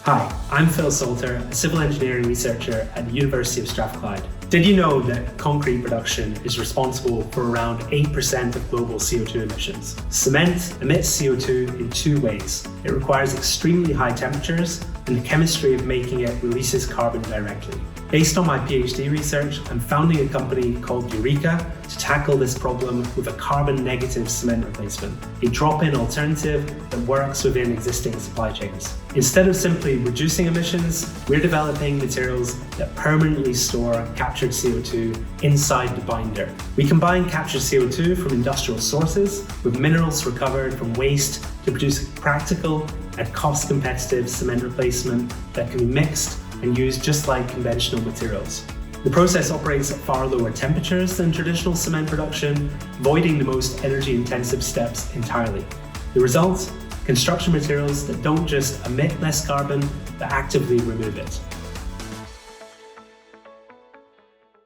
Hi, I'm Phil Salter, a civil engineering researcher at the University of Strathclyde. Did you know that concrete production is responsible for around 8% of global CO2 emissions? Cement emits CO2 in two ways. It requires extremely high temperatures, and the chemistry of making it releases carbon directly. Based on my PhD research, I'm founding a company called Ureaka to tackle this problem with a carbon-negative cement replacement, a drop-in alternative that works within existing supply chains. Instead of simply reducing emissions, we're developing materials that permanently store captured CO2 inside the binder. We combine captured CO2 from industrial sources with minerals recovered from waste to produce a practical and cost-competitive cement replacement that can be mixed and used just like conventional materials. The process operates at far lower temperatures than traditional cement production, avoiding the most energy-intensive steps entirely. The result? Construction materials that don't just emit less carbon, but actively remove it.